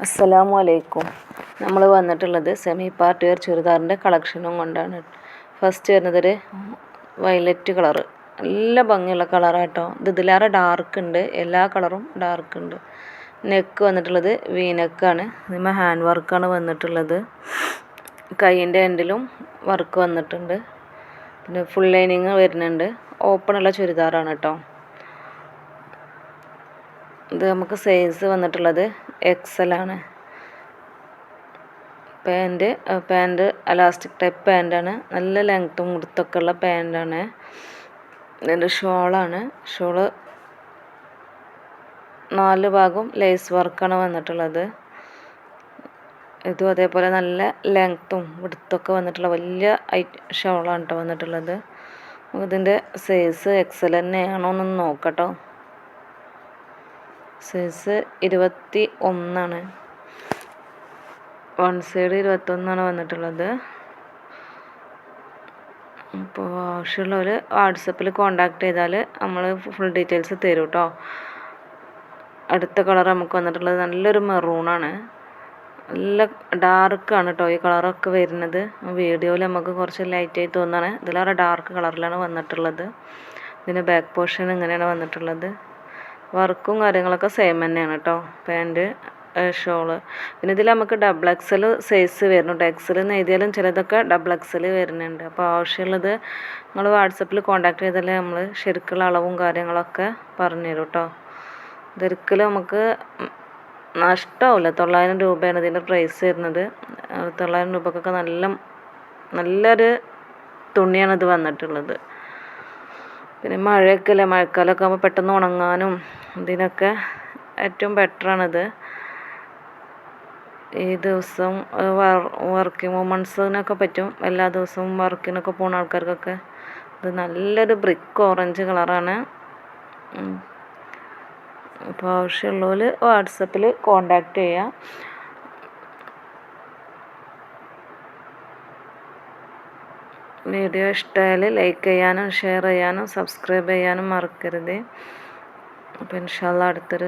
അസ്സലാമു അലൈക്കും. നമ്മൾ വന്നിട്ടുള്ളത് സെമി പാർട്ടി വെയർ ചുരിദാറിൻ്റെ കളക്ഷനും കൊണ്ടാണ്. ഫസ്റ്റ് വരുന്നതൊരു വയലറ്റ് കളറ്, നല്ല ഭംഗിയുള്ള കളറാട്ടോ. ഇതിലേറെ ഡാർക്ക് ഉണ്ട്, എല്ലാ കളറും ഡാർക്ക് ഉണ്ട്. നെക്ക് വന്നിട്ടുള്ളത് വി നെക്കാണ്. ഇതിന്മേൽ ഹാൻഡ് വർക്കാണ് വന്നിട്ടുള്ളത്. കൈയിൻ്റെ എൻഡിലും വർക്ക് വന്നിട്ടുണ്ട്. പിന്നെ ഫുൾ ലൈനിങ് വരുന്നുണ്ട്. ഓപ്പണുള്ള ചുരിദാറാണ് കേട്ടോ. ഇത് നമുക്ക് സൈസ് വന്നിട്ടുള്ളത് XL ആണ്. പാൻറ് അലാസ്റ്റിക് ടൈപ്പ് പാൻറ്റാണ്. നല്ല ലെങ്ത്തും വിടുത്തൊക്കെ ഉള്ള പാൻറ്റാണ്. ഇതിൻ്റെ ഷോളാണ്. ഷോള് 4 ഭാഗവും ലേസ് വർക്കാണ് വന്നിട്ടുള്ളത്. ഇതും അതേപോലെ നല്ല ലെങ്ത്തും വിടുത്തൊക്കെ വന്നിട്ടുള്ള വലിയ ഷോളാണ് കേട്ടോ വന്നിട്ടുള്ളത്. ഇതിൻ്റെ സൈസ് XL തന്നെയാണോ എന്നൊന്ന് നോക്കട്ടോ. സൈസ് 21 വൺ സൈഡ് 21 വന്നിട്ടുള്ളത്. അപ്പോൾ ആവശ്യമുള്ളവർ വാട്സപ്പിൽ കോണ്ടാക്ട് ചെയ്താൽ നമ്മൾ ഫുൾ ഡീറ്റെയിൽസ് തരും കേട്ടോ. അടുത്ത കളർ നമുക്ക് വന്നിട്ടുള്ളത് നല്ലൊരു മെറൂണാണ്. നല്ല ഡാർക്കാണ് കേട്ടോ ഈ കളറൊക്കെ വരുന്നത്. വീഡിയോയിൽ നമുക്ക് കുറച്ച് ലൈറ്റായി തോന്നുകയാണ്. ഇതിലേറെ ഡാർക്ക് കളറിലാണ് വന്നിട്ടുള്ളത്. ഇതിൻ്റെ ബാക്ക് പോർഷൻ ഇങ്ങനെയാണ് വന്നിട്ടുള്ളത്. വർക്കും കാര്യങ്ങളൊക്കെ സെയിം തന്നെയാണ് കേട്ടോ. Pant shawl. പിന്നെ ഇതിൽ നമുക്ക് XL സൈസ് വരുന്നുണ്ട്. XL എന്ന് എഴുതിയാലും ചിലതൊക്കെ XL വരുന്നുണ്ട്. അപ്പോൾ ആവശ്യമുള്ളത് നിങ്ങൾ വാട്സപ്പിൽ കോണ്ടാക്ട് ചെയ്താൽ നമ്മൾ ശരിക്കുള്ള അളവും കാര്യങ്ങളൊക്കെ പറഞ്ഞു തരും കേട്ടോ. ഇതൊരിക്കലും നമുക്ക് നഷ്ടമാവില്ല. 900 രൂപയാണ് ഇതിൻ്റെ പ്രൈസ് വരുന്നത്. 900 രൂപക്കൊക്കെ നല്ലൊരു തുണിയാണ് ഇത് വന്നിട്ടുള്ളത്. പിന്നെ മഴയൊക്കെ അല്ലേ, മഴക്കാലമൊക്കെ ആകുമ്പോൾ പെട്ടെന്ന് ഉണങ്ങാനും ഇതിനൊക്കെ ഏറ്റവും ബെറ്ററാണിത്. ഈ ദിവസം വർക്കിംഗ് വുമൺസിനൊക്കെ പറ്റും. എല്ലാ ദിവസവും വർക്കിനൊക്കെ പോകുന്ന ആൾക്കാർക്കൊക്കെ ഇത് നല്ലൊരു ബ്രിക്ക് ഓറഞ്ച് കളറാണ്. അപ്പോൾ ആവശ്യമുള്ളവർ വാട്സപ്പിൽ കോണ്ടാക്ട് ചെയ്യാം. വീഡിയോ ഇഷ്ടമായാൽ ലൈക്ക് ചെയ്യാനും ഷെയർ ചെയ്യാനും സബ്സ്ക്രൈബ് ചെയ്യാനും മറക്കരുത്. അപ്പോൾ ഇൻഷാ അല്ലാഹ് അടുത്തൊരു